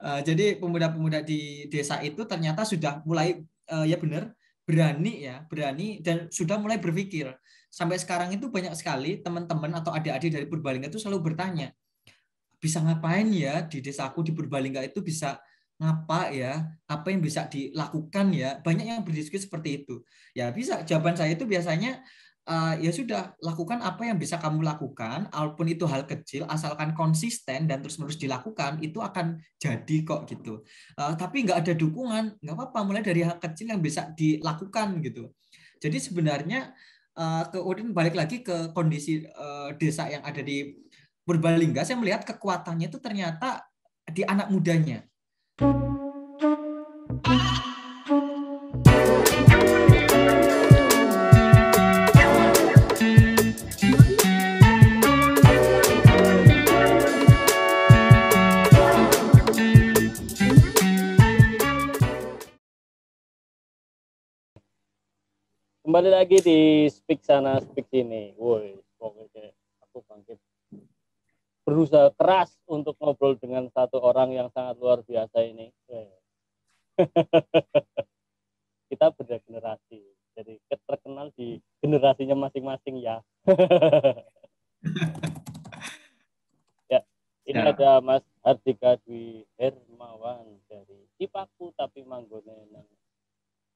Jadi pemuda-pemuda di desa itu ternyata sudah mulai ya benar berani dan sudah mulai berpikir. Sampai sekarang itu banyak sekali teman-teman atau adik-adik dari Purbalingga itu selalu bertanya, bisa ngapain ya di desaku di Purbalingga itu bisa ngapa ya, apa yang bisa dilakukan ya, banyak yang berdiskusi seperti itu. Ya bisa, jawaban saya itu biasanya ya sudah, lakukan apa yang bisa kamu lakukan, walaupun itu hal kecil, asalkan konsisten dan terus-menerus dilakukan, itu akan jadi kok gitu. Tapi nggak ada dukungan, nggak apa-apa, mulai dari hal kecil yang bisa dilakukan gitu. Jadi sebenarnya kemudian balik lagi ke kondisi desa yang ada di Purbalingga, saya melihat kekuatannya itu ternyata di anak mudanya. Kembali lagi di speak sana speak sini. Woi, pokoknya aku bangkit. Berusaha keras untuk ngobrol dengan satu orang yang sangat luar biasa ini. Kita beda generasi, jadi terkenal di generasinya masing-masing ya. Ya, ini Ya. ada Mas Hardika Dwi Hermawan dari Cipaku tapi manggone nang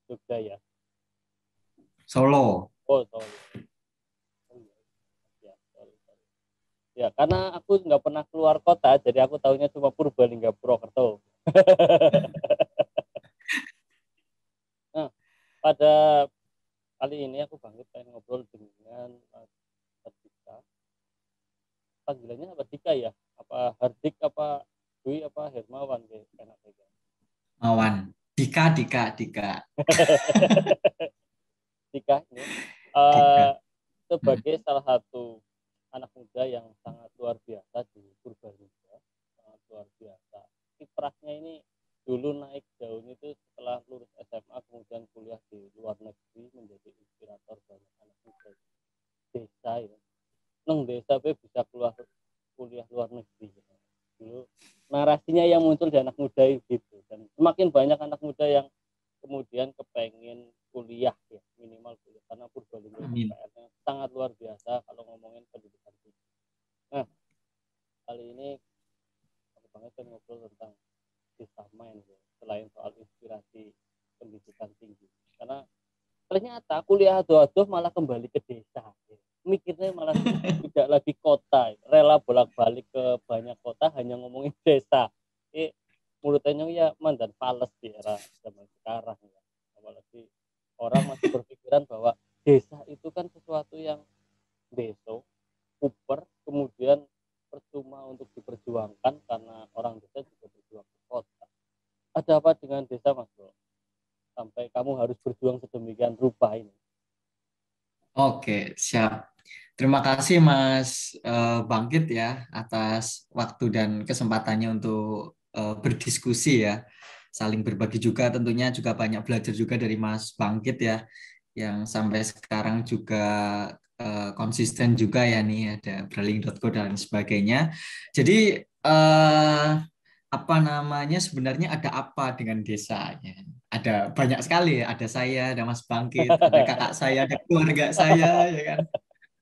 Jogja ya. Solo. Oh, sorry. Ya, karena aku nggak pernah keluar kota, jadi aku tahunya cuma Purbalingga, Purwokerto. Nah, pada kali ini aku bangkit pengen ngobrol dengan Mas Hardika. Panggilannya apa Dika ya? Apa Hardik, apa Dwi, apa Hermawan? Enak aja. Mawan. Dika. Dika ini Dika. sebagai salah satu anak muda yang sangat luar biasa di Purbalingga, sangat luar biasa. Kiprahnya ini dulu naik daun itu setelah lulus SMA, kemudian kuliah di luar negeri, menjadi inspirator banyak anak muda desa ya. Neng desa bisa keluar kuliah luar negeri. Dulu narasinya yang muncul di anak muda gitu, dan semakin banyak anak muda yang kemudian kepengen kuliah ya, minimal kuliah, karena Purbalingga itu PR-nya sangat luar biasa kalau ngomongin pendidikan tinggi. Nah, kali ini aku banget kan ngobrol tentang desa main ya, selain soal inspirasi pendidikan tinggi, karena ternyata kuliah aduh-aduh malah kembali ke desa ya. Mikirnya malah tidak lagi kota, rela bolak-balik ke banyak kota hanya ngomongin desa. Mulutnya ya mandan fales di era zaman sekarang ya. Apalagi orang masih berpikiran bahwa desa itu kan sesuatu yang deso, kuper, kemudian percuma untuk diperjuangkan karena orang desa juga berjuang ke kota. Ada apa dengan desa, Mas Bro? Sampai kamu harus berjuang sedemikian rupa ini. Oke, siap. Terima kasih Mas Bangkit ya atas waktu dan kesempatannya untuk berdiskusi ya. Saling berbagi juga, tentunya juga banyak belajar juga dari Mas Bangkit ya, yang sampai sekarang juga konsisten juga ya nih, ada Braling.co dan sebagainya. Jadi apa namanya, sebenarnya ada apa dengan desanya? Ada banyak sekali, ada saya, ada Mas Bangkit, ada kakak saya, ada keluarga saya, ya kan?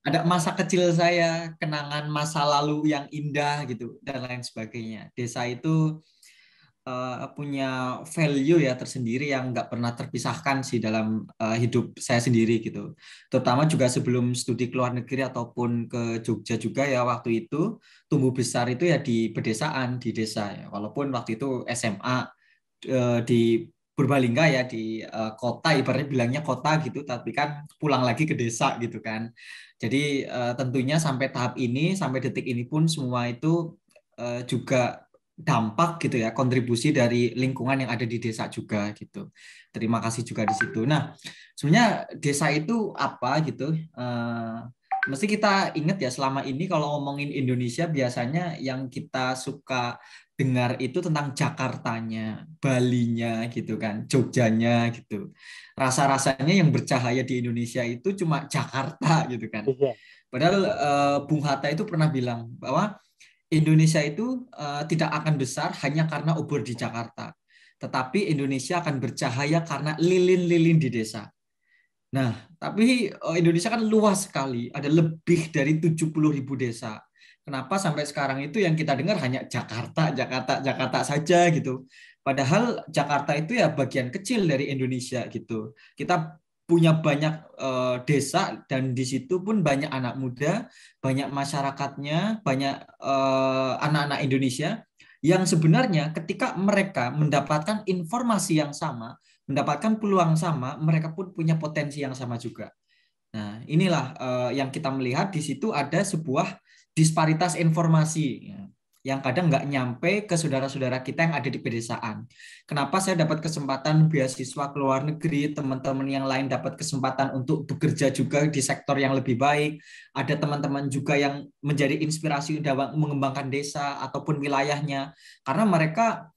Ada masa kecil saya, kenangan masa lalu yang indah gitu dan lain sebagainya. Desa itu punya value ya tersendiri yang nggak pernah terpisahkan sih dalam hidup saya sendiri gitu. Terutama juga sebelum studi ke luar negeri ataupun ke Jogja juga ya, waktu itu tumbuh besar itu ya di pedesaan, di desa ya. Walaupun waktu itu SMA di Purbalingga ya, di kota, ibaratnya bilangnya kota gitu, tapi kan pulang lagi ke desa gitu kan. Jadi tentunya sampai tahap ini, sampai detik ini pun semua itu juga dampak gitu ya, kontribusi dari lingkungan yang ada di desa juga gitu. Terima kasih juga di situ. Nah, sebenarnya desa itu apa gitu? Mesti kita ingat ya, selama ini kalau ngomongin Indonesia biasanya yang kita suka dengar itu tentang Jakartanya, Balinya gitu kan, Jogjanya gitu. Rasa-rasanya yang bercahaya di Indonesia itu cuma Jakarta gitu kan. Iya. Padahal Bung Hatta itu pernah bilang bahwa Indonesia itu tidak akan besar hanya karena obor di Jakarta, tetapi Indonesia akan bercahaya karena lilin-lilin di desa. Nah, tapi Indonesia kan luas sekali, ada lebih dari 70.000 desa. Kenapa sampai sekarang itu yang kita dengar hanya Jakarta, Jakarta, Jakarta saja gitu. Padahal Jakarta itu ya bagian kecil dari Indonesia gitu. Kita punya banyak desa dan di situ pun banyak anak muda, banyak masyarakatnya, banyak anak-anak Indonesia yang sebenarnya ketika mereka mendapatkan informasi yang sama, mendapatkan peluang sama, mereka pun punya potensi yang sama juga. Nah, inilah yang kita melihat di situ ada sebuah disparitas informasi ya, yang kadang nggak nyampe ke saudara-saudara kita yang ada di pedesaan. Kenapa saya dapat kesempatan beasiswa ke luar negeri, teman-teman yang lain dapat kesempatan untuk bekerja juga di sektor yang lebih baik, ada teman-teman juga yang menjadi inspirasi dalam mengembangkan desa ataupun wilayahnya, karena mereka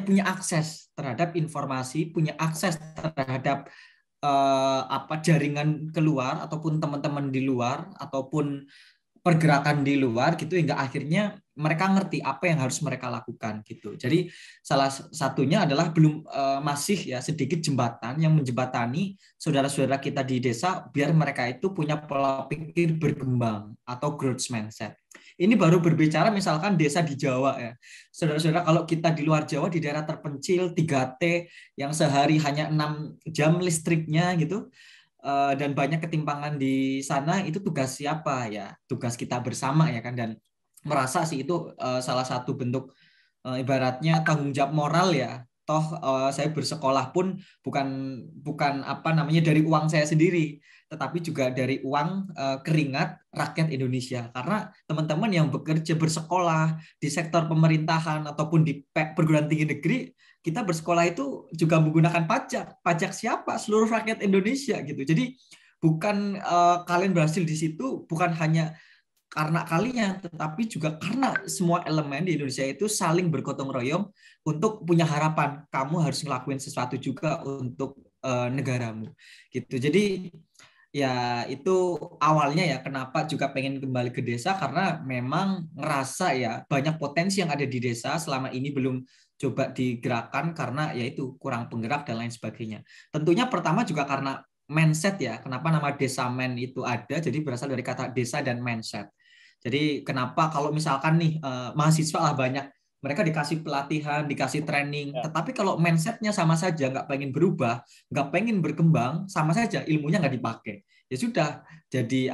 punya akses terhadap informasi, punya akses terhadap jaringan keluar ataupun teman-teman di luar ataupun pergerakan di luar gitu hingga akhirnya mereka ngerti apa yang harus mereka lakukan gitu. Jadi salah satunya adalah belum masih ya sedikit jembatan yang menjembatani saudara-saudara kita di desa biar mereka itu punya pola pikir berkembang atau growth mindset. Ini baru berbicara misalkan desa di Jawa ya. Saudara-saudara kalau kita di luar Jawa di daerah terpencil 3T yang sehari hanya 6 jam listriknya gitu, dan banyak ketimpangan di sana, itu tugas siapa ya? Tugas kita bersama ya kan, dan merasa sih itu salah satu bentuk ibaratnya tanggung jawab moral ya. Toh saya bersekolah pun bukan bukan dari uang saya sendiri, tetapi juga dari uang keringat rakyat Indonesia. Karena teman-teman yang bekerja bersekolah di sektor pemerintahan ataupun di perguruan tinggi negeri, kita bersekolah itu juga menggunakan pajak. Pajak siapa? Seluruh rakyat Indonesia gitu. Jadi bukan kalian berhasil di situ bukan hanya karena kalian, tetapi juga karena semua elemen di Indonesia itu saling bergotong royong untuk punya harapan. Kamu harus ngelakuin sesuatu juga untuk negaramu, gitu. Jadi ya itu awalnya ya kenapa juga pengen kembali ke desa karena memang ngerasa ya banyak potensi yang ada di desa selama ini belum coba digerakkan karena yaitu kurang penggerak dan lain sebagainya. Tentunya pertama juga karena mindset ya. Kenapa nama desa men itu ada? Jadi berasal dari kata desa dan mindset. Jadi kenapa kalau misalkan nih mahasiswa lah banyak, mereka dikasih pelatihan, dikasih training, Ya. tetapi kalau mindsetnya sama saja, nggak pengen berubah, nggak pengen berkembang, sama saja ilmunya nggak dipakai. Ya sudah, jadi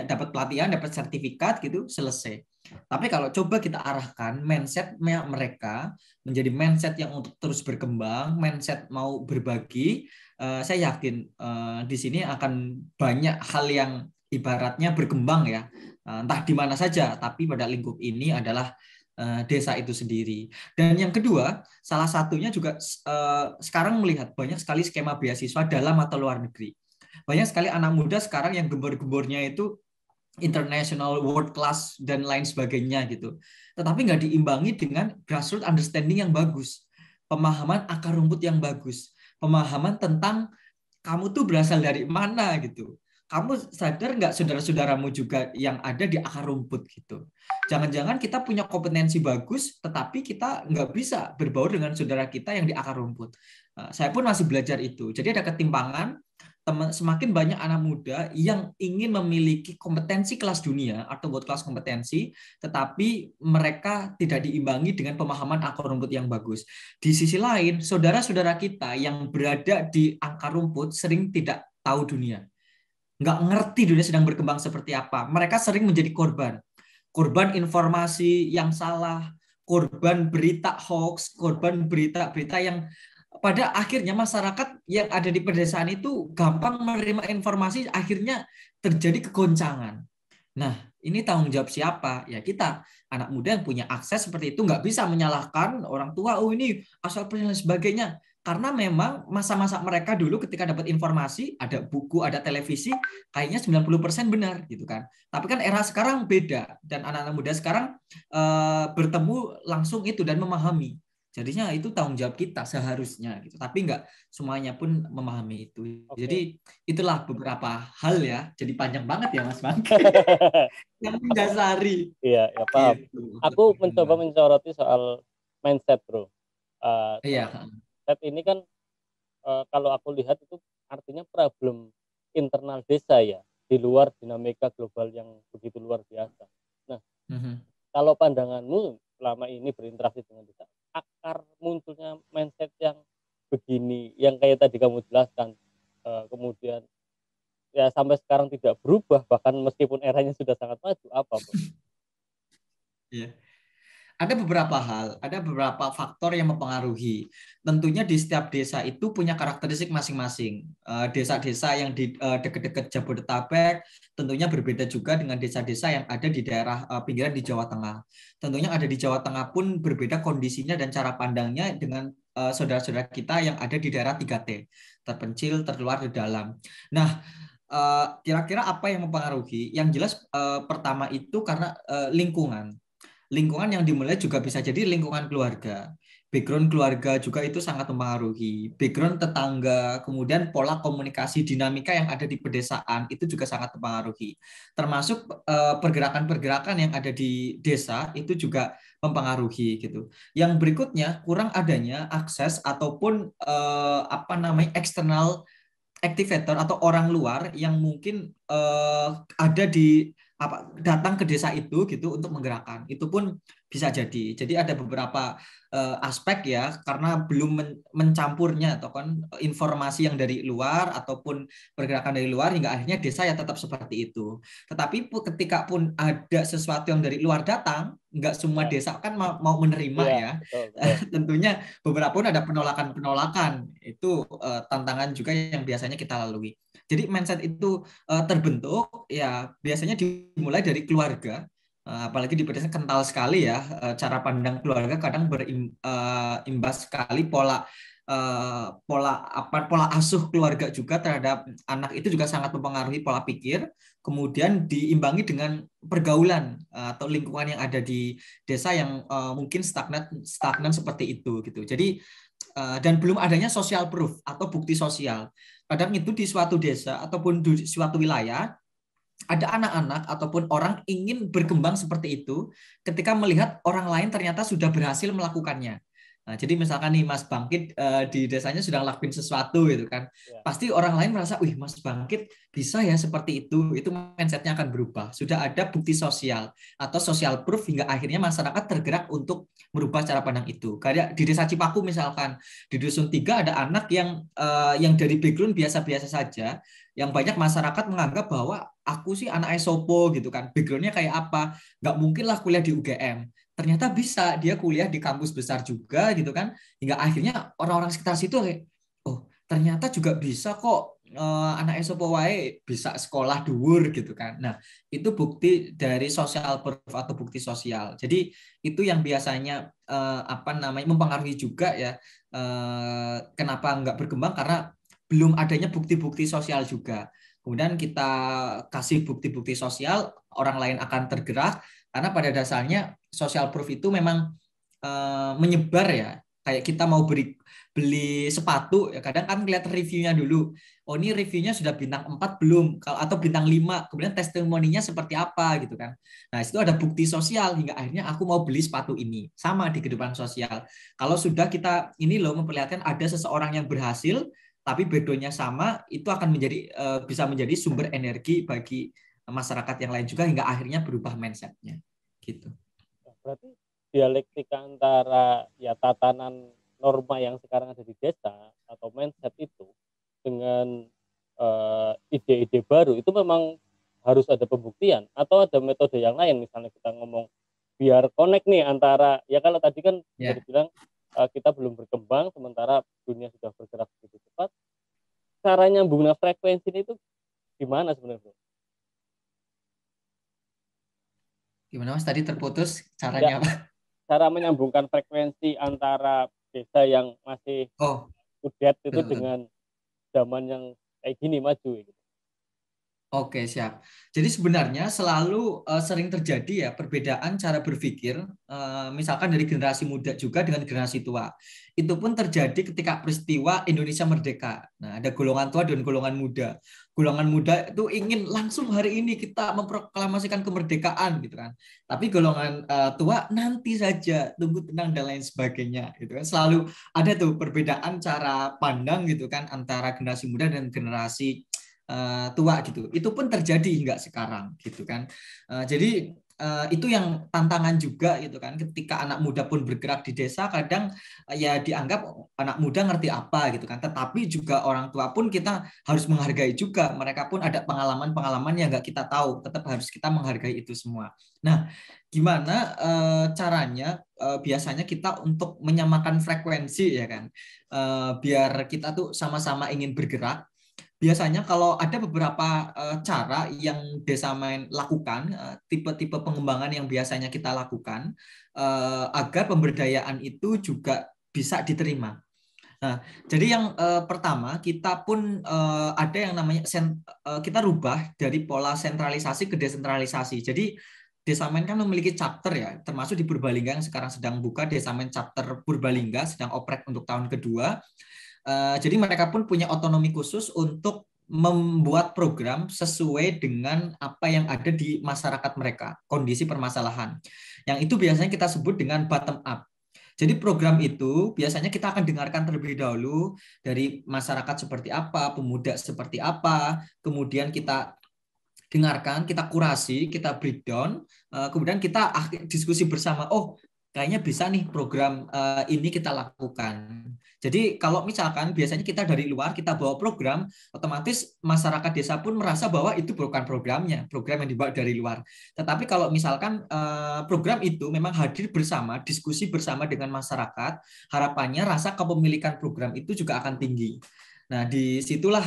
dapat pelatihan, dapat sertifikat gitu, selesai. Tapi kalau coba kita arahkan mindsetnya mereka menjadi mindset yang untuk terus berkembang, mindset mau berbagi, saya yakin di sini akan banyak hal yang ibaratnya berkembang ya, entah di mana saja, tapi pada lingkup ini adalah desa itu sendiri. Dan yang kedua, salah satunya juga sekarang melihat banyak sekali skema beasiswa dalam atau luar negeri. Banyak sekali anak muda sekarang yang gembor-gembornya itu international, world class, dan lain sebagainya gitu. Tetapi nggak diimbangi dengan grassroots understanding yang bagus, pemahaman akar rumput yang bagus, pemahaman tentang kamu tuh berasal dari mana gitu. Kamu sadar nggak saudara-saudaramu juga yang ada di akar rumput gitu. Jangan-jangan kita punya kompetensi bagus, tetapi kita nggak bisa berbaur dengan saudara kita yang di akar rumput. Saya pun masih belajar itu. Jadi ada ketimpangan, semakin banyak anak muda yang ingin memiliki kompetensi kelas dunia atau world class kompetensi, tetapi mereka tidak diimbangi dengan pemahaman akar rumput yang bagus. Di sisi lain, saudara-saudara kita yang berada di akar rumput sering tidak tahu dunia, nggak ngerti dunia sedang berkembang seperti apa. Mereka sering menjadi korban informasi yang salah, korban berita hoax, korban berita-berita yang pada akhirnya masyarakat yang ada di pedesaan itu gampang menerima informasi, akhirnya terjadi kegoncangan. Nah, ini tanggung jawab siapa? Ya kita, anak muda yang punya akses seperti itu, nggak bisa menyalahkan orang tua, oh ini asal dan sebagainya. Karena memang masa-masa mereka dulu ketika dapat informasi, ada buku, ada televisi, kayaknya 90% benar gitu kan. Tapi kan era sekarang beda, dan anak-anak muda sekarang bertemu langsung itu dan memahami. Jadinya itu tanggung jawab kita seharusnya gitu. Tapi nggak semuanya pun memahami itu. Oke. Jadi itulah beberapa hal ya. Jadi panjang banget ya Mas Bang. Yang mendasari Iya, ya paham. gitu. Aku mencoba mencoroti soal mindset, bro. Iya, Soal mindset ini kan kalau aku lihat itu artinya problem internal desa ya, di luar dinamika global yang begitu luar biasa. Nah, mhm. kalau pandanganmu selama ini berinteraksi dengan desa, akar munculnya mindset yang begini, yang kayak tadi kamu jelaskan, kemudian ya sampai sekarang tidak berubah, bahkan meskipun eranya sudah sangat maju, apa, bro? Iya. Ada beberapa hal, ada beberapa faktor yang mempengaruhi. Tentunya di setiap desa itu punya karakteristik masing-masing. Desa-desa yang di dekat-dekat Jabodetabek tentunya berbeda juga dengan desa-desa yang ada di daerah pinggiran di Jawa Tengah. Tentunya ada di Jawa Tengah pun berbeda kondisinya dan cara pandangnya dengan saudara-saudara kita yang ada di daerah 3T, terpencil, terluar, di dalam. Nah, kira-kira apa yang mempengaruhi? Yang jelas pertama itu karena lingkungan. Lingkungan yang dimulai juga bisa jadi lingkungan keluarga. Background keluarga juga itu sangat mempengaruhi. Background tetangga, kemudian pola komunikasi dinamika yang ada di pedesaan itu juga sangat mempengaruhi. Termasuk pergerakan-pergerakan yang ada di desa itu juga mempengaruhi gitu. Yang berikutnya kurang adanya akses ataupun apa namanya eksternal activator atau orang luar yang mungkin ada di apa datang ke desa itu gitu untuk menggerakkan itu pun bisa jadi. Jadi ada beberapa aspek ya karena belum mencampurnya atau kan informasi yang dari luar ataupun pergerakan dari luar hingga akhirnya desa ya tetap seperti itu. Tetapi ketika pun ada sesuatu yang dari luar datang, nggak semua Ya, desa kan mau menerima iya, ya. betul, betul. Tentunya beberapa pun ada penolakan-penolakan. Itu tantangan juga yang biasanya kita lalui. Jadi mindset itu terbentuk ya biasanya dimulai dari keluarga. Apalagi di pedesaan kental sekali ya cara pandang keluarga kadang berimbas sekali pola asuh keluarga juga terhadap anak itu juga sangat mempengaruhi pola pikir, kemudian diimbangi dengan pergaulan atau lingkungan yang ada di desa yang mungkin stagnan seperti itu gitu. Jadi dan belum adanya social proof atau bukti sosial. Kadang itu di suatu desa ataupun di suatu wilayah ada anak-anak ataupun orang ingin berkembang seperti itu ketika melihat orang lain ternyata sudah berhasil melakukannya. Nah, jadi misalkan nih Mas Bangkit di desanya sudah ngelakuin sesuatu gitu kan. Ya, Pasti orang lain merasa, "Wih, Mas Bangkit bisa ya seperti itu." Itu mindsetnya akan berubah. Sudah ada bukti sosial atau social proof hingga akhirnya masyarakat tergerak untuk merubah cara pandang itu. Kayak di Desa Cipaku misalkan, di Dusun 3 ada anak yang dari background biasa-biasa saja yang banyak masyarakat menganggap bahwa aku sih anak Esopo gitu kan, backgroundnya kayak apa, nggak mungkin lah kuliah di UGM, ternyata bisa dia kuliah di kampus besar juga gitu kan, hingga akhirnya orang-orang sekitar situ kayak, oh ternyata juga bisa kok anak Esopo wae bisa sekolah dhuwur gitu kan. Nah itu bukti dari social proof atau bukti sosial. Jadi itu yang biasanya apa namanya mempengaruhi juga ya kenapa nggak berkembang karena belum adanya bukti-bukti sosial juga. Kemudian kita kasih bukti-bukti sosial, orang lain akan tergerak karena pada dasarnya social proof itu memang menyebar ya. Kayak kita mau beli sepatu ya kadang kan lihat reviewnya dulu. Oh ini reviewnya sudah bintang 4 belum atau bintang 5. Kemudian testimoninya seperti apa gitu kan. Nah, itu ada bukti sosial hingga akhirnya aku mau beli sepatu ini. Sama di kehidupan sosial. Kalau sudah kita ini loh memperlihatkan ada seseorang yang berhasil tapi backgroundnya sama, itu akan menjadi bisa menjadi sumber energi bagi masyarakat yang lain juga hingga akhirnya berubah mindsetnya. Gitu. berarti dialektika antara ya tatanan norma yang sekarang ada di desa atau mindset itu dengan ide-ide baru itu memang harus ada pembuktian atau ada metode yang lain, misalnya kita ngomong biar connect nih antara ya kalau tadi kan bisa Ya. dibilang kita belum berkembang sementara dunia sudah bergerak begitu cepat, cara nyambungnya frekuensi itu gimana sebenarnya? Gimana Mas tadi terputus Ya, caranya apa? cara menyambungkan frekuensi antara desa yang masih Oh, kudet itu betul, betul. dengan zaman yang kayak gini maju gitu. Oke, siap. Jadi sebenarnya selalu sering terjadi ya perbedaan cara berpikir, misalkan dari generasi muda juga dengan generasi tua. Itu pun terjadi ketika peristiwa Indonesia Merdeka. Nah, ada golongan tua dan golongan muda. Golongan muda itu ingin langsung hari ini kita memproklamasikan kemerdekaan gitu kan. Tapi golongan tua nanti saja, tunggu tenang dan lain sebagainya gitu kan. Selalu ada tuh perbedaan cara pandang gitu kan antara generasi muda dan generasi tua gitu. Itu pun terjadi hingga sekarang gitu kan. Jadi itu yang tantangan juga gitu kan. Ketika anak muda pun bergerak di desa, kadang ya dianggap anak muda ngerti apa gitu kan. Tetapi juga orang tua pun kita harus menghargai juga. Mereka pun ada pengalaman-pengalaman yang nggak kita tahu. Tetap harus kita menghargai itu semua. Nah, gimana caranya biasanya kita untuk menyamakan frekuensi ya kan, biar kita tuh sama-sama ingin bergerak. Biasanya kalau ada beberapa cara yang Desa Main lakukan, tipe-tipe pengembangan yang biasanya kita lakukan, agar pemberdayaan itu juga bisa diterima. Nah, jadi yang pertama kita pun ada yang namanya kita rubah dari pola sentralisasi ke desentralisasi. Jadi Desa Main kan memiliki chapter ya, termasuk di Purbalingga yang sekarang sedang buka Desa Main chapter Purbalingga sedang oprek untuk tahun kedua. Jadi mereka pun punya otonomi khusus untuk membuat program sesuai dengan apa yang ada di masyarakat mereka, kondisi permasalahan. Yang itu biasanya kita sebut dengan bottom up. Jadi program itu biasanya kita akan dengarkan terlebih dahulu dari masyarakat seperti apa, pemuda seperti apa, kemudian kita dengarkan, kita kurasi, kita breakdown, kemudian kita diskusi bersama. Oh, kayaknya bisa nih program ini kita lakukan. Jadi kalau misalkan biasanya kita dari luar kita bawa program, otomatis masyarakat desa pun merasa bahwa itu bukan programnya, program yang dibawa dari luar. Tetapi kalau misalkan program itu memang hadir bersama, diskusi bersama dengan masyarakat, harapannya rasa kepemilikan program itu juga akan tinggi. Nah, disitulah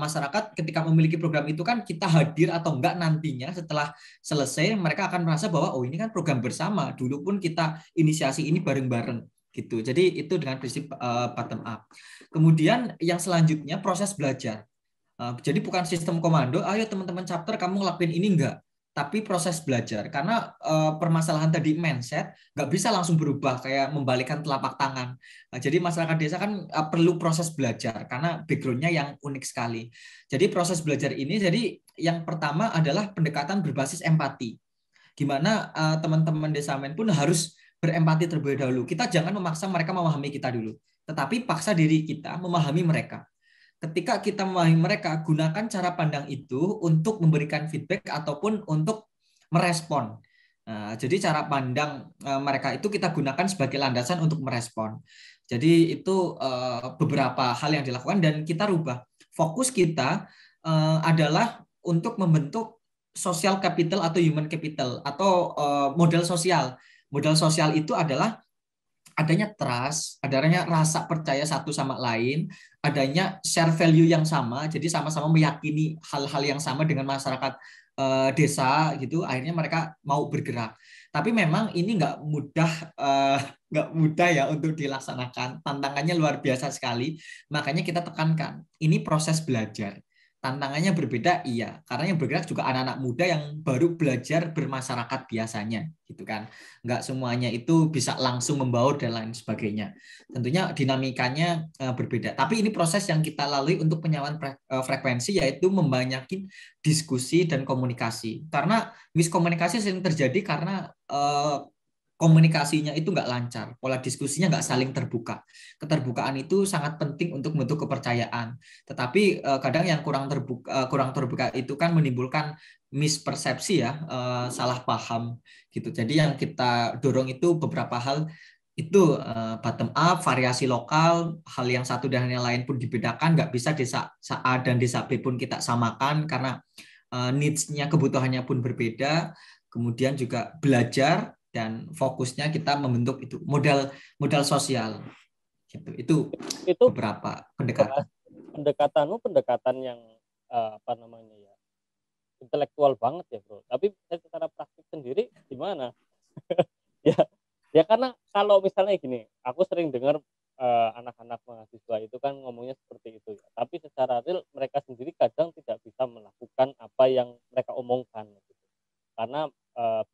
masyarakat ketika memiliki program itu kan kita hadir atau enggak nantinya setelah selesai mereka akan merasa bahwa oh ini kan program bersama. Dulu pun kita inisiasi ini bareng-bareng gitu. Jadi itu dengan prinsip bottom up. Kemudian yang selanjutnya proses belajar. Jadi bukan sistem komando, ayo teman-teman chapter kamu ngelakuin ini enggak. Tapi proses belajar. Karena permasalahan tadi mindset nggak bisa langsung berubah kayak membalikkan telapak tangan. Jadi masyarakat desa kan perlu proses belajar karena backgroundnya yang unik sekali. Jadi proses belajar ini, jadi yang pertama adalah pendekatan berbasis empati. Gimana teman-teman desa men pun harus berempati terlebih dahulu. Kita jangan memaksa mereka memahami kita dulu, tetapi paksa diri kita memahami mereka. Ketika kita memahami mereka, gunakan cara pandang itu untuk memberikan feedback ataupun untuk merespon. Nah, jadi cara pandang mereka itu kita gunakan sebagai landasan untuk merespon. Jadi itu beberapa hal yang dilakukan dan kita rubah. Fokus kita adalah untuk membentuk social capital atau human capital atau modal sosial. Modal sosial itu adalah adanya trust, adanya rasa percaya satu sama lain, adanya share value yang sama, jadi sama-sama meyakini hal-hal yang sama dengan masyarakat desa gitu, akhirnya mereka mau bergerak. Tapi memang ini nggak mudah ya untuk dilaksanakan. Tantangannya luar biasa sekali. Makanya kita tekankan, ini proses belajar. Tantangannya berbeda, iya, karena yang bergerak juga anak-anak muda yang baru belajar bermasyarakat biasanya, gitu kan. Nggak semuanya itu bisa langsung membaur dan lain sebagainya. Tentunya dinamikanya berbeda. Tapi ini proses yang kita lalui untuk penyamaan frekuensi, yaitu membanyakin diskusi dan komunikasi. Karena miskomunikasi sering terjadi karena komunikasinya itu nggak lancar, pola diskusinya nggak saling terbuka. Keterbukaan itu sangat penting untuk membentuk kepercayaan. Tetapi kadang yang kurang terbuka itu kan menimbulkan mispersepsi ya, salah paham gitu. Jadi yang kita dorong itu beberapa hal itu bottom up, variasi lokal, hal yang satu dan yang lain pun dibedakan, nggak bisa desa A dan desa B pun kita samakan karena needs-nya, kebutuhannya pun berbeda. Kemudian juga belajar dan fokusnya kita membentuk itu modal modal sosial gitu. Itu Itu beberapa pendekatan. pendekatanmu pendekatan yang apa namanya ya, intelektual banget ya bro. Tapi secara praktik sendiri gimana? Ya, ya karena kalau misalnya gini, aku sering dengar anak-anak mahasiswa itu kan ngomongnya seperti itu ya. Tapi secara real mereka sendiri kadang tidak bisa melakukan apa yang mereka omongkan gitu. Karena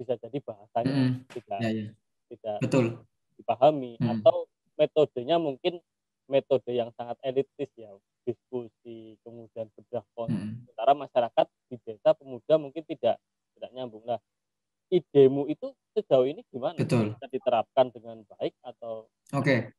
bisa jadi bahasanya Mm-mm. tidak Ya, ya. tidak Betul. dipahami Mm. atau metodenya mungkin metode yang sangat elitis ya, diskusi kemudian bedah konsep. Mm-mm. Sementara masyarakat di desa pemuda mungkin tidak nyambung. Nah, idemu itu sejauh ini gimana? Betul. Bisa diterapkan dengan baik atau Oke.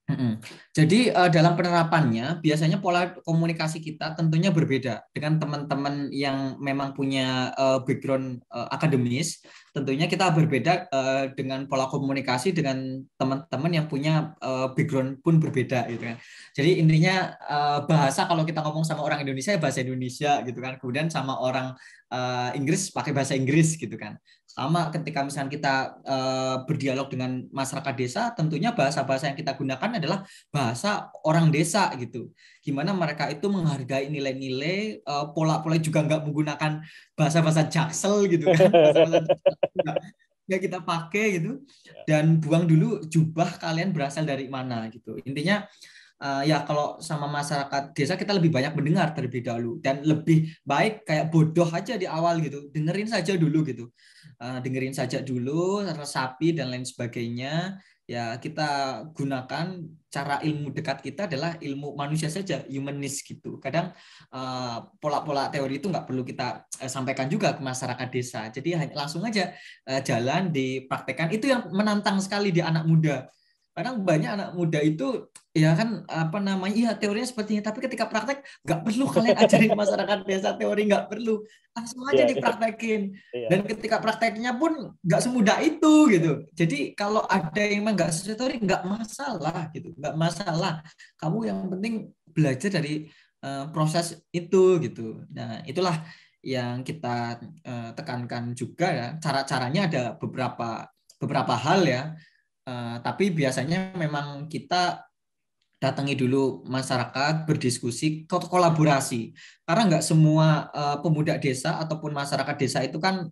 Mm-mm. Jadi dalam penerapannya biasanya pola komunikasi kita tentunya berbeda dengan teman-teman yang memang punya background akademis. Tentunya kita berbeda dengan pola komunikasi dengan teman-teman yang punya background pun berbeda gitu kan. Jadi intinya bahasa kalau kita ngomong sama orang Indonesia ya bahasa Indonesia gitu kan. Kemudian sama orang Inggris pakai bahasa Inggris gitu kan. Sama ketika misalnya kita berdialog dengan masyarakat desa, tentunya bahasa-bahasa yang kita gunakan adalah bahasa orang desa gitu. Gimana mereka itu menghargai nilai-nilai, pola-pola juga nggak menggunakan bahasa-bahasa jaksel gitu kan, bahasa-bahasa nggak kita pakai gitu. ya, Dan buang dulu jubah kalian berasal dari mana gitu. Intinya ya kalau sama masyarakat desa kita lebih banyak mendengar terlebih dahulu dan lebih baik kayak bodoh aja di awal gitu, dengerin saja dulu gitu. Dengerin saja dulu, resapi dan lain sebagainya. Ya kita gunakan cara ilmu dekat kita adalah ilmu manusia saja, humanis gitu. Kadang pola-pola teori itu nggak perlu kita sampaikan juga ke masyarakat desa. Jadi langsung aja jalan dipraktekkan. Itu yang menantang sekali di anak muda. Kadang banyak anak muda itu ya kan apa namanya iya teorinya seperti ini tapi ketika praktek nggak perlu kalian ajarin masyarakat desa teori nggak perlu langsung aja iya, iya, dipraktekin iya. dan ketika prakteknya pun nggak semudah itu gitu jadi kalau ada yang emang nggak sesuai teori nggak masalah gitu nggak masalah kamu yang penting belajar dari proses itu gitu nah itulah yang kita tekankan juga ya cara-caranya ada beberapa beberapa hal ya. Tapi biasanya memang kita datangi dulu masyarakat, berdiskusi, kolaborasi. Karena nggak semua pemuda desa ataupun masyarakat desa itu kan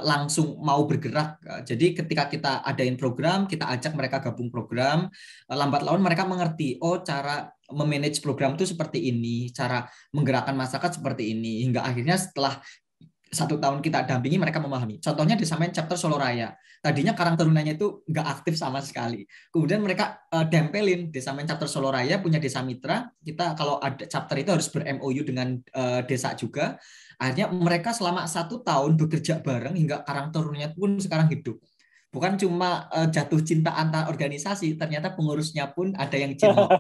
langsung mau bergerak. Jadi ketika kita adain program, kita ajak mereka gabung program, lambat laun mereka mengerti, oh cara memanage program itu seperti ini, cara menggerakkan masyarakat seperti ini. Hingga akhirnya setelah 1 tahun kita dampingi mereka memahami. Contohnya di Samain chapter Solo Raya. Tadinya Karang Tarunanya itu nggak aktif sama sekali. Kemudian mereka dempelin Desa Main chapter Solo Raya punya desa mitra. Kita kalau ada chapter itu harus ber-MOU dengan desa juga. Akhirnya mereka selama 1 tahun bekerja bareng hingga Karang Tarunanya pun sekarang hidup. Bukan cuma jatuh cinta antar organisasi, ternyata pengurusnya pun ada yang cinlok.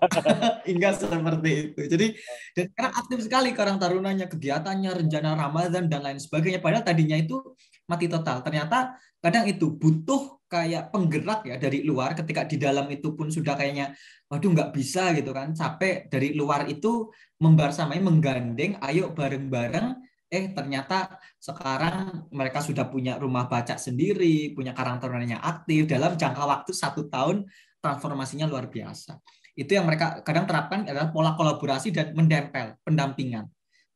Hingga seperti itu. Jadi dan sekarang aktif sekali Karang Tarunanya, kegiatannya, rencana Ramadan dan lain sebagainya. Padahal tadinya itu mati total. Ternyata kadang itu butuh kayak penggerak ya dari luar. Ketika di dalam itu pun sudah kayaknya, waduh nggak bisa gitu kan. Capek dari luar itu membarsamai, menggandeng, ayo bareng-bareng. Ternyata sekarang mereka sudah punya rumah baca sendiri, punya Karang Tarunanya aktif dalam jangka waktu 1 tahun transformasinya luar biasa. Itu yang mereka kadang terapkan adalah pola kolaborasi dan mendempel pendampingan.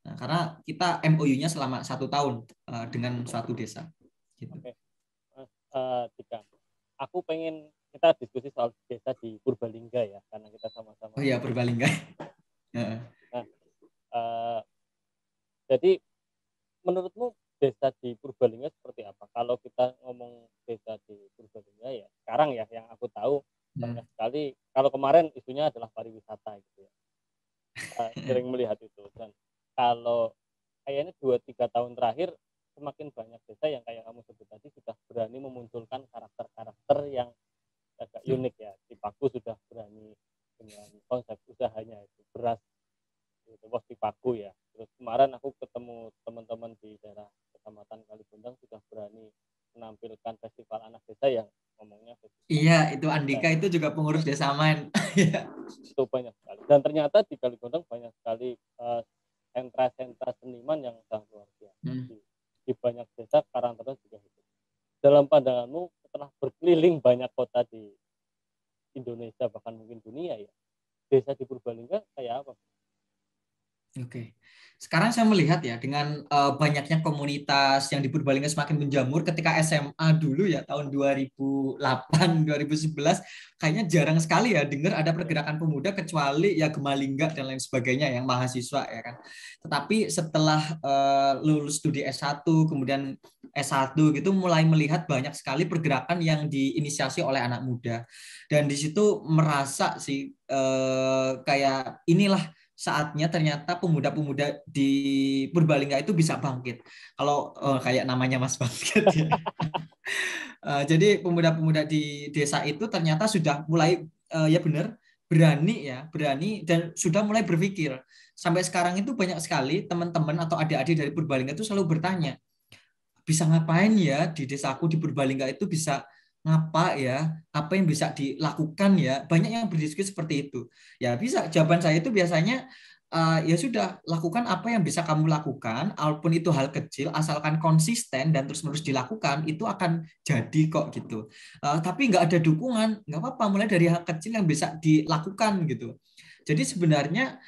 Nah, karena kita MOU-nya selama 1 tahun dengan suatu desa. Gitu. Oke, Mas Dika. Aku pengen kita diskusi soal desa di Purbalingga ya, karena kita sama-sama. Oh iya, Purbalingga. Nah, eh, jadi menurutmu desa di Purbalingga seperti apa? Kalau kita ngomong desa di Purbalingga ya, sekarang ya yang aku tahu banyak sekali. Kalau kemarin isunya adalah pariwisata gitu ya. Sering melihat itu dan kalau kayaknya 2-3 tahun terakhir semakin banyak desa yang kayak kamu sebut tadi sudah berani memunculkan karakter-karakter yang agak unik ya. Di Paku sudah berani dengan konsep usahanya itu beras itu pos di Paku ya. Terus kemarin aku ketemu teman-teman di daerah Kecamatan Kalibundang sudah berani menampilkan festival anak desa yang ngomongnya festival Iya, itu dan Andika itu juga pengurus desa Main. Iya. itu banyak sekali dan ternyata di Kalibundang banyak sekali sentra-sentra seniman yang sangat luar biasa di banyak desa Karang Taruna juga itu. Dalam pandanganmu setelah berkeliling banyak kota di Indonesia bahkan mungkin dunia ya desa di Purbalingga kayak apa? Oke. Sekarang saya melihat ya dengan banyaknya komunitas yang di Purbalingga semakin menjamur ketika SMA dulu ya tahun 2008 2011 kayaknya jarang sekali ya dengar ada pergerakan pemuda kecuali ya Gemalingga dan lain sebagainya yang mahasiswa ya kan. Tetapi setelah lulus studi S1 kemudian S1 gitu mulai melihat banyak sekali pergerakan yang diinisiasi oleh anak muda. Dan di situ merasa sih kayak inilah saatnya ternyata pemuda-pemuda di Purbalingga itu bisa bangkit. Kalau kayak namanya Mas Bangkit ya. Jadi pemuda-pemuda di desa itu ternyata sudah mulai ya benar berani dan sudah mulai berpikir. Sampai sekarang itu banyak sekali teman-teman atau adik-adik dari Purbalingga itu selalu bertanya, bisa ngapain ya di desaku di Purbalingga itu bisa ngapa ya, apa yang bisa dilakukan ya, banyak yang berdiskusi seperti itu. Ya bisa, jawaban saya itu biasanya ya sudah lakukan apa yang bisa kamu lakukan, walaupun itu hal kecil, asalkan konsisten dan terus-menerus dilakukan itu akan jadi kok gitu. Tapi nggak ada dukungan, nggak apa-apa, mulai dari hal kecil yang bisa dilakukan gitu. Jadi sebenarnya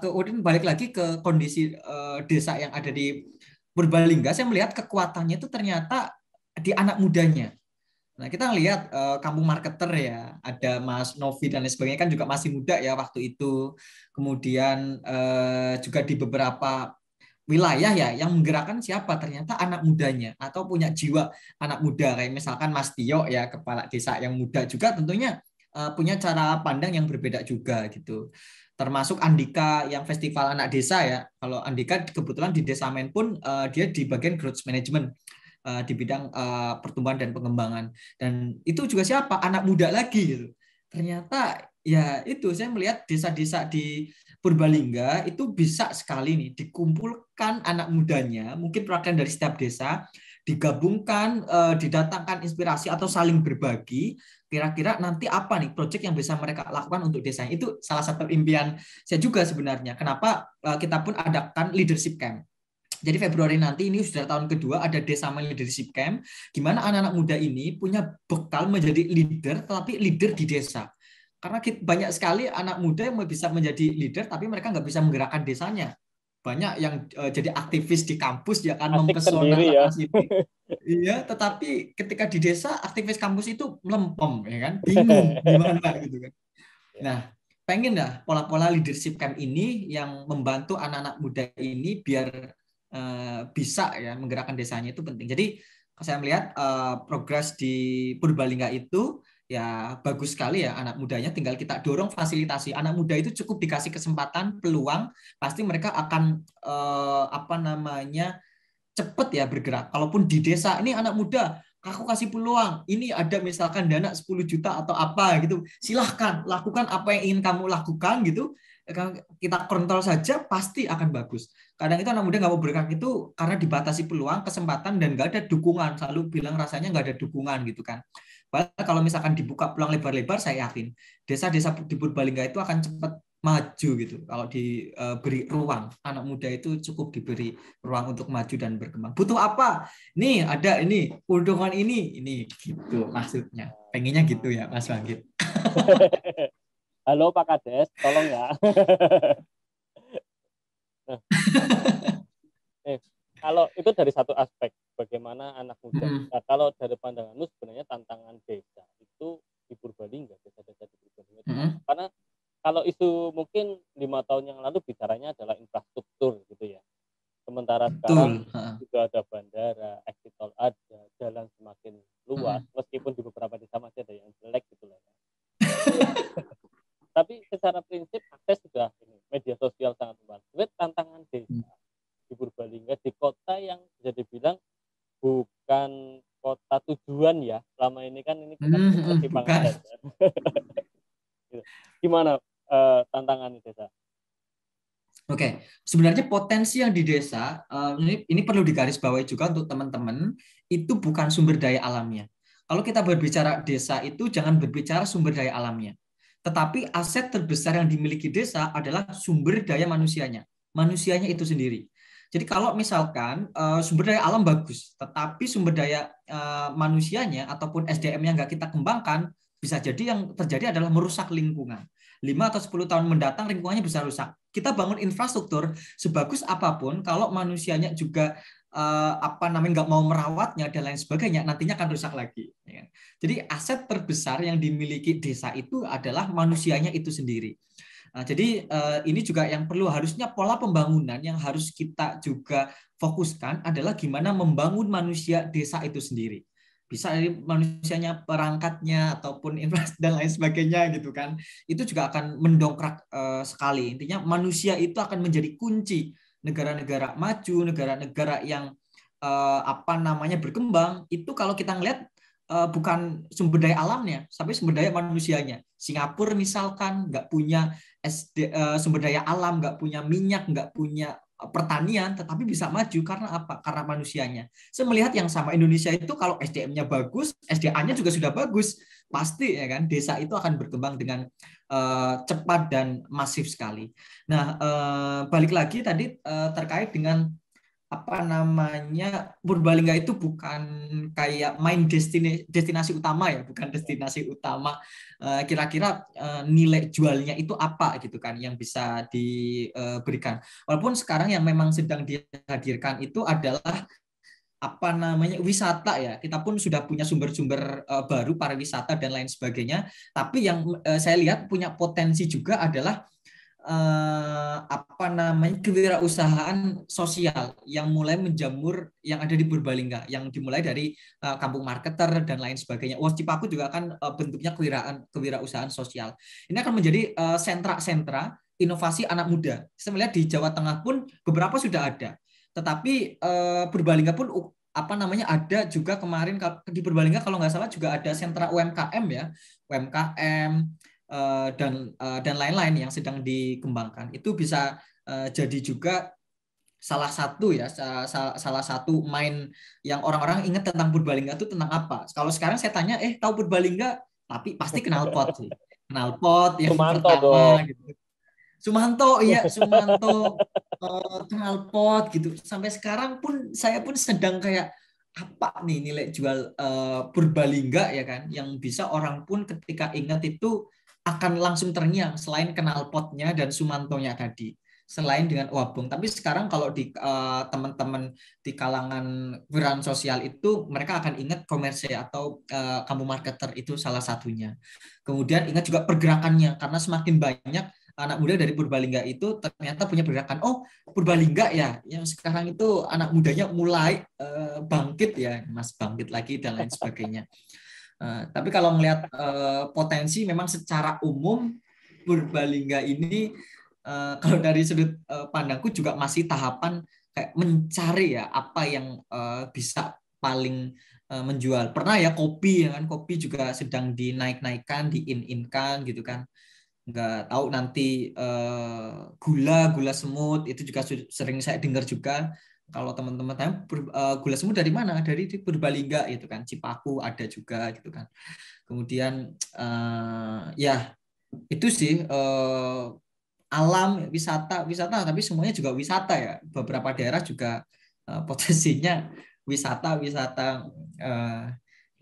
kemudian balik lagi ke kondisi desa yang ada di Purbalingga, saya melihat kekuatannya itu ternyata di anak mudanya. Nah, kita lihat kampung marketer ya, ada Mas Novi dan lain sebagainya kan juga masih muda ya waktu itu. Kemudian juga di beberapa wilayah ya yang menggerakkan siapa? Ternyata anak mudanya atau punya jiwa anak muda kayak misalkan Mas Tio ya, kepala desa yang muda juga tentunya punya cara pandang yang berbeda juga gitu. Termasuk Andika yang festival anak desa ya. Kalau Andika kebetulan di Desa Men pun dia di bagian growth management di bidang pertumbuhan dan pengembangan. Dan itu juga siapa? Anak muda lagi gitu. Ternyata ya itu saya melihat desa-desa di Purbalingga itu bisa sekali nih dikumpulkan anak mudanya, mungkin perwakilan dari setiap desa, digabungkan, didatangkan inspirasi atau saling berbagi. Kira-kira nanti apa nih proyek yang bisa mereka lakukan untuk desanya? Itu salah satu impian saya juga sebenarnya. Kenapa kita pun adakan leadership camp. Jadi Februari nanti ini sudah tahun kedua ada Desa Leadership Camp, gimana anak-anak muda ini punya bekal menjadi leader, tapi leader di desa. Karena banyak sekali anak muda yang bisa menjadi leader, tapi mereka nggak bisa menggerakkan desanya. Banyak yang jadi aktivis di kampus ya kan Asik mempesona sendiri sana ya. sini. Iya, tetapi ketika di desa aktivis kampus itu melempem ya kan, bingung gimana gitu kan. Ya. Nah, pengen dah pola-pola leadership camp ini yang membantu anak-anak muda ini biar bisa ya menggerakkan desanya itu penting. Jadi saya melihat progres di Purbalingga itu ya bagus sekali ya anak mudanya, tinggal kita dorong fasilitasi. Anak muda itu cukup dikasih kesempatan, peluang, pasti mereka akan apa namanya cepet ya bergerak. Kalaupun di desa ini anak muda, aku kasih peluang. Ini ada misalkan dana 10 juta atau apa gitu. Silahkan lakukan apa yang ingin kamu lakukan gitu. Kita kontrol saja pasti akan bagus. Kadang itu anak muda nggak mau bergerak itu karena dibatasi peluang, kesempatan dan nggak ada dukungan. Selalu bilang rasanya nggak ada dukungan gitu kan. Padahal kalau misalkan dibuka peluang lebar-lebar, saya yakin desa-desa di Purbalingga itu akan cepat maju gitu. Kalau diberi ruang, anak muda itu cukup diberi ruang untuk maju dan berkembang. Butuh apa? Nih ada ini, undangan ini gitu maksudnya. Pengennya gitu ya, Mas Bangkit. Halo Pak Kades, tolong ya. Nah, kalau itu dari satu aspek bagaimana anak muda. Nah, kalau dari pandanganmu sebenarnya tantangan desa itu di Purbalingga, desa-desa di Purbalingga itu karena kalau isu mungkin 5 tahun yang lalu bicaranya adalah infrastruktur gitu ya. Sementara sekarang juga ada bandara, exit tol ada, jalan semakin luas, meskipun di beberapa desa masih ada yang jelek gitu lah. Tapi secara prinsip akses sudah ini, media sosial sangat membantu. Tantangan desa di Purbalingga di kota yang bisa dibilang bukan kota tujuan ya. Selama ini kan ini kota persimpangan saja. Gimana tantangan di desa? Oke, sebenarnya potensi yang di desa ini perlu digarisbawahi juga untuk teman-teman itu bukan sumber daya alamnya. Kalau kita berbicara desa itu jangan berbicara sumber daya alamnya, tetapi aset terbesar yang dimiliki desa adalah sumber daya manusianya, manusianya itu sendiri. Jadi kalau misalkan sumber daya alam bagus, tetapi sumber daya manusianya ataupun SDM-nya nggak kita kembangkan, bisa jadi yang terjadi adalah merusak lingkungan. 5 atau 10 tahun mendatang lingkungannya bisa rusak. kita bangun infrastruktur sebagus apapun, kalau manusianya juga nggak mau merawatnya dan lain sebagainya, nantinya akan rusak lagi. Ya kan? Jadi aset terbesar yang dimiliki desa itu adalah manusianya itu sendiri. Nah, jadi ini juga yang perlu, harusnya pola pembangunan yang harus kita juga fokuskan adalah gimana membangun manusia desa itu sendiri. Bisa dari manusianya, perangkatnya, ataupun infrastruktur dan lain sebagainya gitu kan. Itu juga akan mendongkrak sekali. Intinya manusia itu akan menjadi kunci negara-negara maju, negara-negara yang berkembang. Itu kalau kita ngelihat bukan sumber daya alamnya, tapi sumber daya manusianya. Singapura misalkan nggak punya sumber daya alam, nggak punya minyak, nggak punya pertanian, tetapi bisa maju karena apa? Karena manusianya. Saya melihat yang sama, Indonesia itu kalau SDM-nya bagus, SDA-nya juga sudah bagus, pasti ya kan desa itu akan berkembang dengan cepat dan masif sekali. Nah, balik lagi tadi terkait dengan Purbalingga itu bukan kayak main destinasi utama ya, bukan destinasi utama. Kira-kira nilai jualnya itu apa gitu kan yang bisa diberikan. Walaupun sekarang yang memang sedang dihadirkan itu adalah wisata ya. Kita pun sudah punya sumber-sumber baru pariwisata dan lain sebagainya. Tapi yang saya lihat punya potensi juga adalah kewirausahaan sosial yang mulai menjamur yang ada di Purbalingga, yang dimulai dari kampung marketer dan lain sebagainya. Cipaku juga kan bentuknya kewirausahaan sosial. Ini akan menjadi sentra-sentra inovasi anak muda. Saya melihat di Jawa Tengah pun beberapa sudah ada, tetapi Purbalingga pun ada juga kemarin di Purbalingga kalau nggak salah juga ada sentra UMKM ya, UMKM dan lain-lain yang sedang dikembangkan. Itu bisa jadi juga salah satu ya, salah satu main yang orang-orang ingat tentang Purbalingga itu tentang apa. Kalau sekarang saya tanya, tahu Purbalingga? Tapi pasti kenal pot sih. Kenal pot yang Sumanto dong. pertama gitu. Sumanto, iya Sumanto, kenal pot gitu. Sampai sekarang pun saya pun sedang kayak apa nih nilai jual Purbalingga ya kan, yang bisa orang pun ketika ingat itu akan langsung terngiang selain kenal potnya dan Sumantonya tadi. Selain dengan Wabung, tapi sekarang kalau di teman-teman di kalangan wirausaha sosial itu mereka akan ingat Komerse atau kamu marketer itu salah satunya. Kemudian ingat juga pergerakannya karena semakin banyak anak muda dari Purbalingga itu ternyata punya pergerakan. Oh, Purbalingga ya, yang sekarang itu anak mudanya mulai bangkit ya, Mas, bangkit lagi dan lain sebagainya. Tapi kalau melihat potensi memang secara umum Purbalingga ini kalau dari sudut pandangku juga masih tahapan kayak mencari ya apa yang bisa paling menjual. Pernah ya kopi ya kan, kopi juga sedang dinaik-naikkan, diin-inkan gitu kan. Nggak tahu nanti gula semut itu juga sering saya dengar juga. Kalau teman-teman tanya gula semut dari mana, dari di Purbalingga itu kan, Cipaku ada juga gitu kan. Kemudian ya itu sih alam wisata tapi semuanya juga wisata ya, beberapa daerah juga potensinya wisata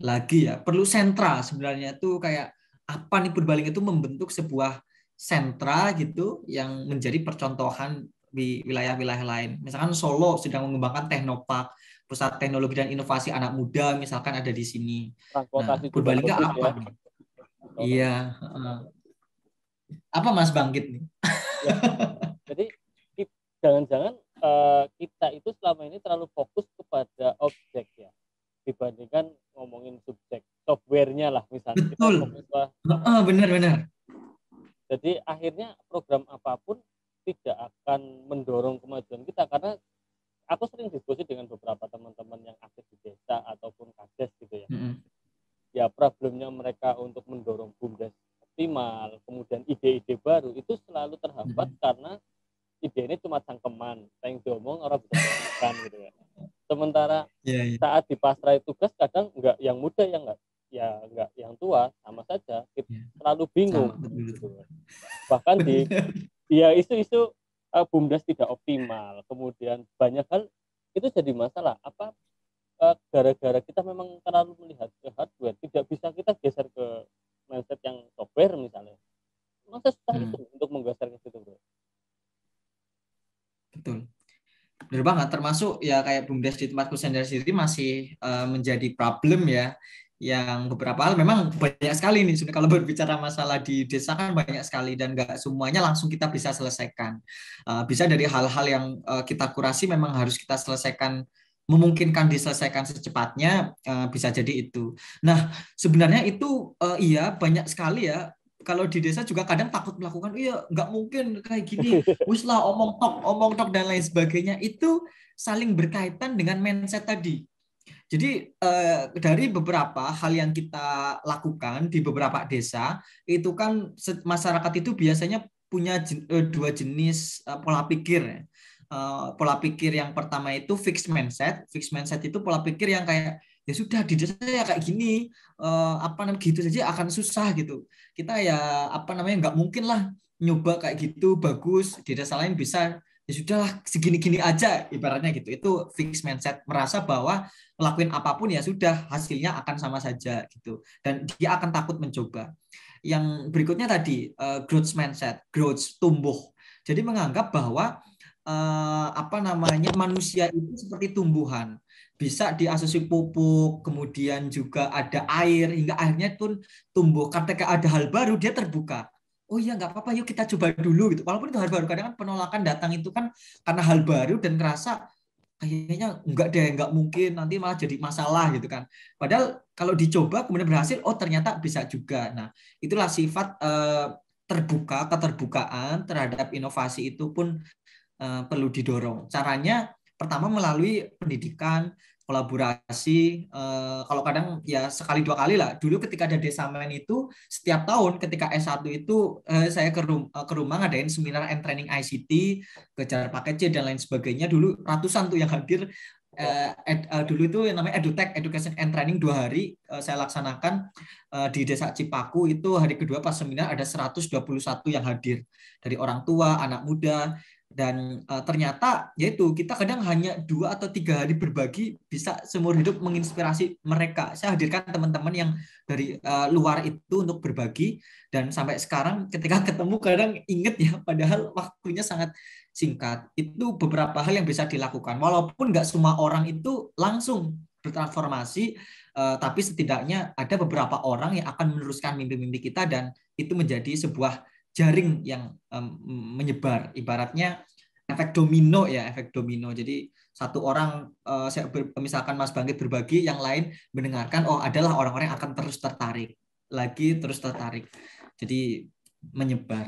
lagi ya, perlu sentra sebenarnya tuh, kayak apa nih Purbalingga itu membentuk sebuah sentra gitu yang menjadi percontohan di wilayah-wilayah lain. Misalkan Solo sedang mengembangkan Teknopark, pusat teknologi dan inovasi anak muda misalkan ada di sini. Nah, Transportasi juga Purbalingga bagus ya. apa nih? Iya, apa Mas Bangkit nih? Ya, jadi jangan-jangan kita itu selama ini terlalu fokus kepada objek ya, dibandingkan ngomongin subjek, softwarenya lah misalnya. Kita Betul. fokus ke Benar-benar. jadi akhirnya program apapun tidak akan mendorong kemajuan kita, karena aku sering diskusi dengan beberapa teman-teman yang aktif di desa ataupun kades gitu ya. Ya problemnya mereka untuk mendorong BUMDes optimal, kemudian ide-ide baru itu selalu terhambat karena ide ini cuma cangkeman, yang diomong orang bisa melakukan gitu ya. Sementara saat dipasrai tugas kadang enggak yang muda yang enggak yang tua, sama saja kita selalu bingung gitu. Bahkan di isu-isu BUMDes tidak optimal, kemudian banyak hal itu jadi masalah. Apa gara-gara kita memang terlalu melihat ke hardware, tidak bisa kita geser ke mindset yang software misalnya. Masa susah itu untuk menggeser ke situ, bro? Benar banget, termasuk ya kayak BUMDes di tempatku sendiri masih menjadi problem ya, yang beberapa hal memang banyak sekali nih sebenarnya kalau berbicara masalah di desa kan banyak sekali dan nggak semuanya langsung kita bisa selesaikan. Bisa dari hal-hal yang kita kurasi memang harus kita selesaikan, memungkinkan diselesaikan secepatnya, bisa jadi itu. Nah, sebenarnya itu iya banyak sekali ya. Kalau di desa juga kadang takut melakukan, iya nggak mungkin kayak gini, wis lah omong tok dan lain sebagainya, itu saling berkaitan dengan mindset tadi. Jadi dari beberapa hal yang kita lakukan di beberapa desa itu kan masyarakat itu biasanya punya dua jenis pola pikir ya. Pola pikir yang pertama itu fixed mindset. Fixed mindset itu pola pikir yang kayak ya sudah di desa ya kayak gini, apa namanya gitu saja akan susah gitu. Kita ya apa namanya nggak mungkin lah nyoba kayak gitu bagus di desa lain bisa, ya sudahlah segini-gini aja ibaratnya gitu. Itu fixed mindset, merasa bahwa ngelakuin apapun ya sudah hasilnya akan sama saja gitu dan dia akan takut mencoba. Yang berikutnya tadi growth mindset, growth tumbuh. Jadi menganggap bahwa apa namanya manusia itu seperti tumbuhan, bisa diasosiasi pupuk, kemudian juga ada air hingga akhirnya pun tumbuh. Ketika ada hal baru dia terbuka. Oh iya nggak apa-apa, yuk kita coba dulu gitu. Walaupun itu hal baru, kadang kan penolakan datang itu kan karena hal baru dan ngerasa kayaknya enggak deh, enggak mungkin, nanti malah jadi masalah gitu kan. Padahal kalau dicoba kemudian berhasil, oh ternyata bisa juga. Nah, itulah sifat terbuka, keterbukaan terhadap inovasi itu pun perlu didorong. Caranya pertama melalui pendidikan, kolaborasi. Kalau kadang ya sekali dua kali lah. Dulu ketika ada Desa Men itu setiap tahun ketika S1 itu saya ke rumah ngadain seminar and training ICT, kejar paket C dan lain sebagainya. Dulu ratusan tuh yang hadir. Dulu itu yang namanya EduTech, Education and Training 2 hari saya laksanakan di Desa Cipaku. Itu hari kedua pas seminar ada 121 yang hadir dari orang tua, anak muda, dan ternyata yaitu kita kadang hanya 2 atau 3 hari berbagi bisa seumur hidup menginspirasi mereka. Saya hadirkan teman-teman yang dari luar itu untuk berbagi, dan sampai sekarang ketika ketemu kadang inget ya, padahal waktunya sangat singkat. Itu beberapa hal yang bisa dilakukan walaupun nggak semua orang itu langsung bertransformasi, tapi setidaknya ada beberapa orang yang akan meneruskan mimpi-mimpi kita dan itu menjadi sebuah jaring yang menyebar, ibaratnya efek domino ya, efek domino. Jadi satu orang misalkan Mas Bangkit berbagi, yang lain mendengarkan, oh adalah orang-orang yang akan terus tertarik lagi, terus tertarik, jadi menyebar.